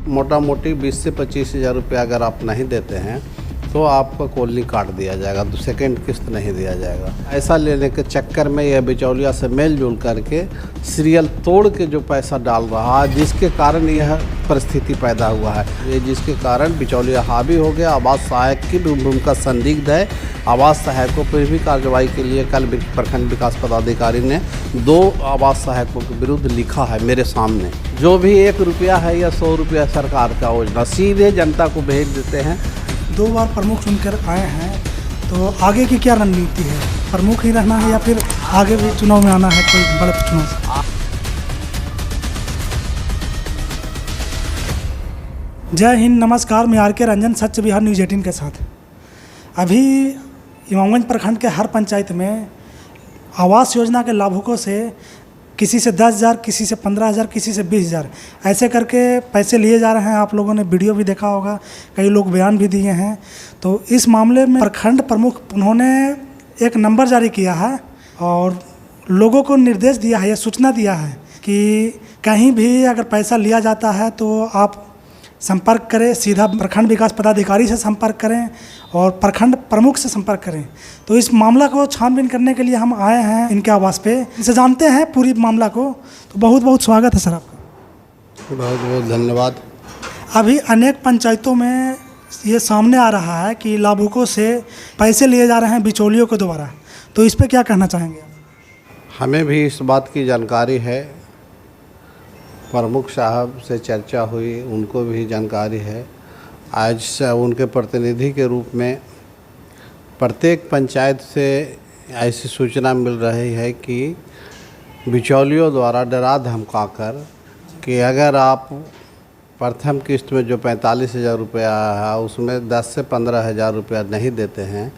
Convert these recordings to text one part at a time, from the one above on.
मोटा मोटी 20 से 25 हज़ार रुपये अगर आप नहीं देते हैं तो आपका कॉलोनी काट दिया जाएगा, तो सेकंड किस्त नहीं दिया जाएगा। ऐसा लेने के चक्कर में यह बिचौलिया से मेल जोल करके सीरियल तोड़ के जो पैसा डाल रहा है, जिसके कारण यह परिस्थिति पैदा हुआ है। ये जिसके कारण बिचौलिया हावी हो गया। आवास सहायक की भी भूमिका संदिग्ध है। आवास सहायकों पर भी कार्रवाई के लिए कल प्रखंड विकास पदाधिकारी ने 2 आवास सहायकों के विरुद्ध लिखा है मेरे सामने। जो भी 1 रुपया है या 100 रुपया सरकार का योजना सीधे जनता को भेज देते हैं। 2 बार प्रमुख चुनकर आए हैं, तो आगे की क्या रणनीति है? प्रमुख ही रहना है या फिर आगे भी चुनाव में आना है, कोई बड़े चुनाव से? जय हिंद, नमस्कार। मैं आर के रंजन, सच बिहार न्यूज़ 18 के साथ। अभी इमामगंज प्रखंड के हर पंचायत में आवास योजना के लाभुकों से किसी से 10,000, किसी से 15,000, किसी से 20,000 ऐसे करके पैसे लिए जा रहे हैं। आप लोगों ने वीडियो भी देखा होगा, कई लोग बयान भी दिए हैं। तो इस मामले में प्रखंड प्रमुख उन्होंने एक नंबर जारी किया है और लोगों को निर्देश दिया है, यह सूचना दिया है कि कहीं भी अगर पैसा लिया जाता है तो आप संपर्क करें, सीधा प्रखंड विकास पदाधिकारी से संपर्क करें और प्रखंड प्रमुख से संपर्क करें। तो इस मामला को छानबीन करने के लिए हम आए हैं इनके आवास पे, इनसे जानते हैं पूरी मामला को। तो बहुत बहुत स्वागत है सर आपका। बहुत बहुत धन्यवाद। अभी अनेक पंचायतों में ये सामने आ रहा है कि लाभुकों से पैसे लिए जा रहे हैं बिचौलियों के द्वारा, तो इस पर क्या कहना चाहेंगे आप? हमें भी इस बात की जानकारी है, प्रमुख साहब से चर्चा हुई, उनको भी जानकारी है। आज से उनके प्रतिनिधि के रूप में प्रत्येक पंचायत से ऐसी सूचना मिल रही है कि बिचौलियों द्वारा डरा धमका कर कि अगर आप प्रथम किस्त में जो 45,000 रुपया है उसमें 10 से 15,000 रुपया नहीं देते हैं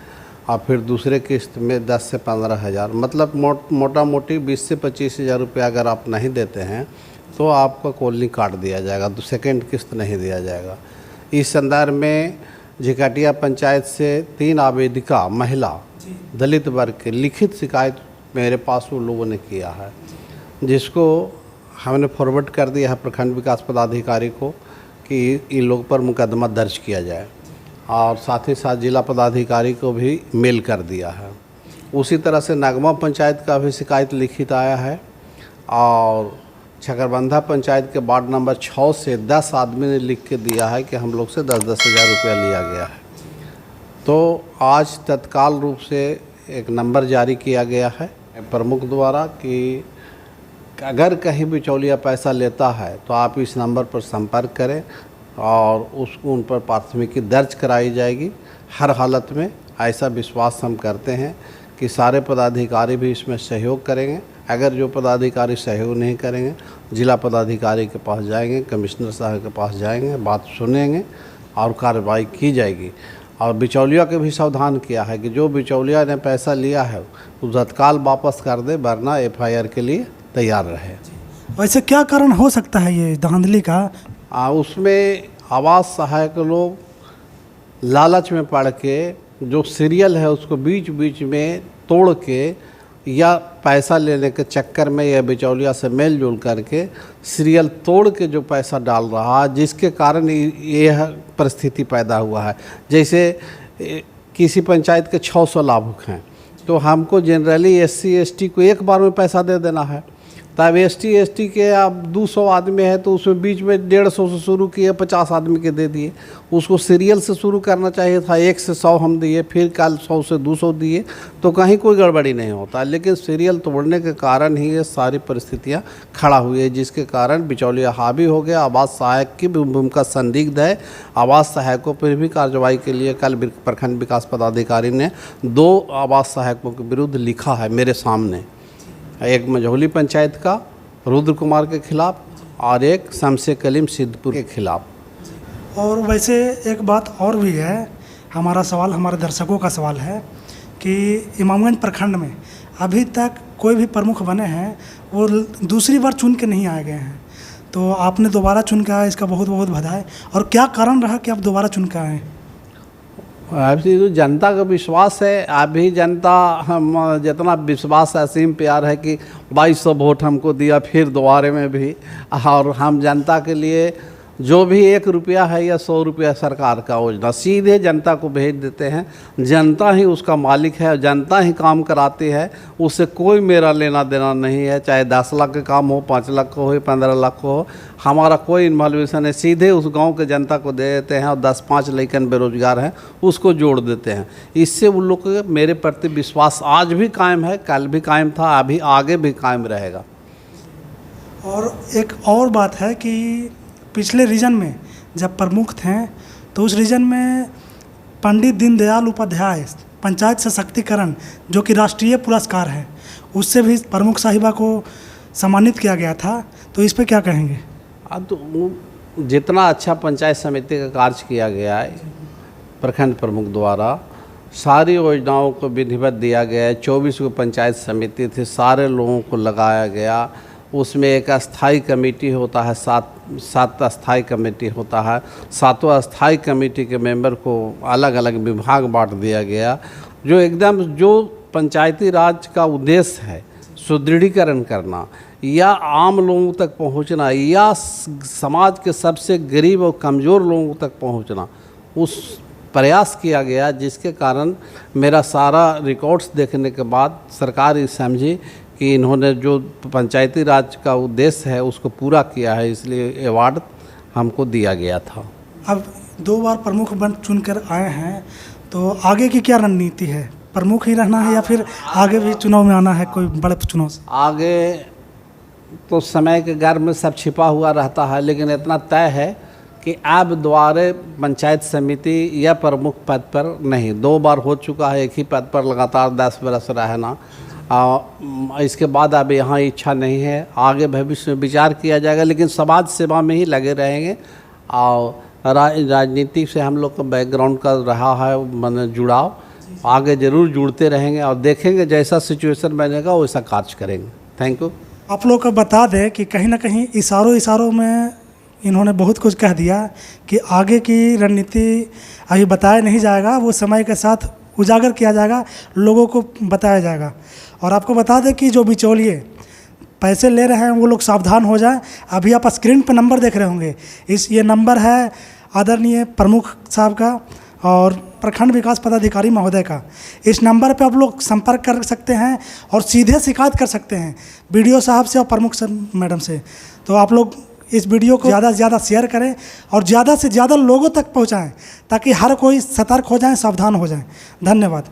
और फिर दूसरे किस्त में 10 से 15,000, मतलब मोटा मोटी 20 से 25,000 रुपया अगर आप नहीं देते हैं तो आपका कॉलोनी काट दिया जाएगा, तो सेकंड किस्त नहीं दिया जाएगा। इस संदर्भ में झिकटिया पंचायत से 3 आवेदिका महिला दलित वर्ग के लिखित शिकायत मेरे पास वो लोगों ने किया है, जिसको हमने फॉरवर्ड कर दिया है प्रखंड विकास पदाधिकारी को कि इन लोग पर मुकदमा दर्ज किया जाए, और साथ ही साथ जिला पदाधिकारी को भी मेल कर दिया है। उसी तरह से नागमा पंचायत का भी शिकायत लिखित आया है और छकरबंधा पंचायत के वार्ड नंबर 6 से 10 आदमी ने लिख के दिया है कि हम लोग से 10-10 हज़ार रुपया लिया गया है। तो आज तत्काल रूप से एक नंबर जारी किया गया है प्रमुख द्वारा कि अगर कहीं बिचौलिया पैसा लेता है तो आप इस नंबर पर संपर्क करें और उसको उन पर प्राथमिकी दर्ज कराई जाएगी। हर हालत में ऐसा विश्वास हम करते हैं कि सारे पदाधिकारी भी इसमें सहयोग करेंगे। अगर जो पदाधिकारी सहयोग नहीं करेंगे, जिला पदाधिकारी के पास जाएंगे, कमिश्नर साहब के पास जाएंगे, बात सुनेंगे और कार्रवाई की जाएगी। और बिचौलिया के भी सावधान किया है कि जो बिचौलिया ने पैसा लिया है वो तत्काल वापस कर दे, वरना FIR के लिए तैयार रहे। वैसे क्या कारण हो सकता है ये धांधली का? उसमें आवास सहायक लोग लालच में पड़ के जो सीरियल है उसको बीच बीच में तोड़ के या पैसा लेने के चक्कर में यह बिचौलिया से मेल जोल करके सीरियल तोड़ के जो पैसा डाल रहा है, जिसके कारण यह परिस्थिति पैदा हुआ है। जैसे किसी पंचायत के 600 लाभुक हैं तो हमको जनरली SC ST को एक बार में पैसा दे देना है, तब ST ST के अब 200 आदमी है तो उसमें बीच में 150 से शुरू किए, 50 आदमी के दे दिए। उसको सीरियल से शुरू करना चाहिए था, 1 से 100 हम दिए, फिर कल 100 से 200 दिए तो कहीं कोई गड़बड़ी नहीं होता। लेकिन सीरियल तोड़ने के कारण ही ये सारी परिस्थितियाँ खड़ा हुई है, जिसके कारण बिचौलिया हावी हो गया। आवास सहायक की भूमिका संदिग्ध है। आवास सहायकों पर भी कार्रवाई के लिए कल प्रखंड विकास पदाधिकारी ने 2 आवास सहायकों के विरुद्ध लिखा है मेरे सामने। एक मझौली पंचायत का रुद्र कुमार के खिलाफ और एक शमसे कलीम सिद्धपुर के खिलाफ। और वैसे एक बात और भी है, हमारा सवाल, हमारे दर्शकों का सवाल है कि इमामगंज प्रखंड में अभी तक कोई भी प्रमुख बने हैं वो दूसरी बार चुन के नहीं आए गए हैं, तो आपने दोबारा चुन के आए, इसका बहुत बहुत बधाई। और क्या कारण रहा कि आप दोबारा चुन के आए? अभी तो जनता का विश्वास है। अभी जनता हम जितना विश्वास असीम प्यार है कि 2200 वोट हमको दिया फिर दोबारे में भी, और हम जनता के लिए जो भी 1 रुपया है या 100 रुपया सरकार का योजना सीधे जनता को भेज देते हैं। जनता ही उसका मालिक है, जनता ही काम कराती है, उससे कोई मेरा लेना देना नहीं है। चाहे 10 लाख का काम हो, 5 लाख का हो, 15 लाख का हो, हमारा कोई इन्वॉल्वेशन है। सीधे उस गांव के जनता को दे देते हैं और 10-5 लड़कन बेरोजगार हैं उसको जोड़ देते हैं। इससे उन लोग को मेरे प्रति विश्वास आज भी कायम है, कल भी कायम था, अभी आगे भी कायम रहेगा। और एक और बात है कि पिछले रीजन में जब प्रमुख थे तो उस रीजन में पंडित दीनदयाल उपाध्याय पंचायत सशक्तिकरण जो कि राष्ट्रीय पुरस्कार है, उससे भी प्रमुख साहिबा को सम्मानित किया गया था। तो इस पे क्या कहेंगे? तो जितना अच्छा पंचायत समिति का कार्य किया गया है प्रखंड प्रमुख द्वारा, सारी योजनाओं को विधिवत दिया गया है। 24 को पंचायत समिति थी, सारे लोगों को लगाया गया। उसमें एक अस्थाई कमेटी होता है, सात अस्थाई कमेटी होता है। 7वां अस्थाई कमेटी के मेंबर को अलग अलग विभाग बांट दिया गया। जो एकदम जो पंचायती राज का उद्देश्य है, सुदृढ़ीकरण करना या आम लोगों तक पहुंचना या समाज के सबसे गरीब और कमज़ोर लोगों तक पहुंचना, उस प्रयास किया गया, जिसके कारण मेरा सारा रिकॉर्ड्स देखने के बाद सरकार ये समझी कि इन्होंने जो पंचायती राज का उद्देश्य है उसको पूरा किया है, इसलिए अवार्ड हमको दिया गया था। अब 2 बार प्रमुख बन चुनकर आए हैं, तो आगे की क्या रणनीति है? प्रमुख ही रहना है या फिर आगे भी चुनाव में आना है, कोई बड़े चुनाव से? आगे तो समय के गर्भ में सब छिपा हुआ रहता है, लेकिन इतना तय है कि अब दोबारा पंचायत समिति या प्रमुख पद पर नहीं, 2 बार हो चुका है एक ही पद पर लगातार 10 बरस रहना। इसके बाद अब यहाँ इच्छा नहीं है। आगे भविष्य में विचार किया जाएगा, लेकिन समाज सेवा में ही लगे रहेंगे। और राजनीति से हम लोग का बैकग्राउंड का रहा है मन जुड़ाव, आगे ज़रूर जुड़ते रहेंगे और देखेंगे जैसा सिचुएशन बनेगा वैसा कार्य करेंगे। Thank you. आप लोग को बता दें कि कहीं ना कहीं इशारों में इन्होंने बहुत कुछ कह दिया कि आगे की रणनीति अभी बताया नहीं जाएगा, वो समय के साथ उजागर किया जाएगा, लोगों को बताया जाएगा। और आपको बता दें कि जो बिचौलिए पैसे ले रहे हैं वो लोग सावधान हो जाएं। अभी आप स्क्रीन पर नंबर देख रहे होंगे, ये नंबर है आदरणीय प्रमुख साहब का और प्रखंड विकास पदाधिकारी महोदय का। इस नंबर पे आप लोग संपर्क कर सकते हैं और सीधे शिकायत कर सकते हैं BDO साहब से और प्रमुख मैडम से। तो आप लोग इस वीडियो को ज़्यादा से ज़्यादा शेयर करें और ज़्यादा से ज़्यादा लोगों तक पहुँचाएँ ताकि हर कोई सतर्क हो जाए, सावधान हो जाए। धन्यवाद।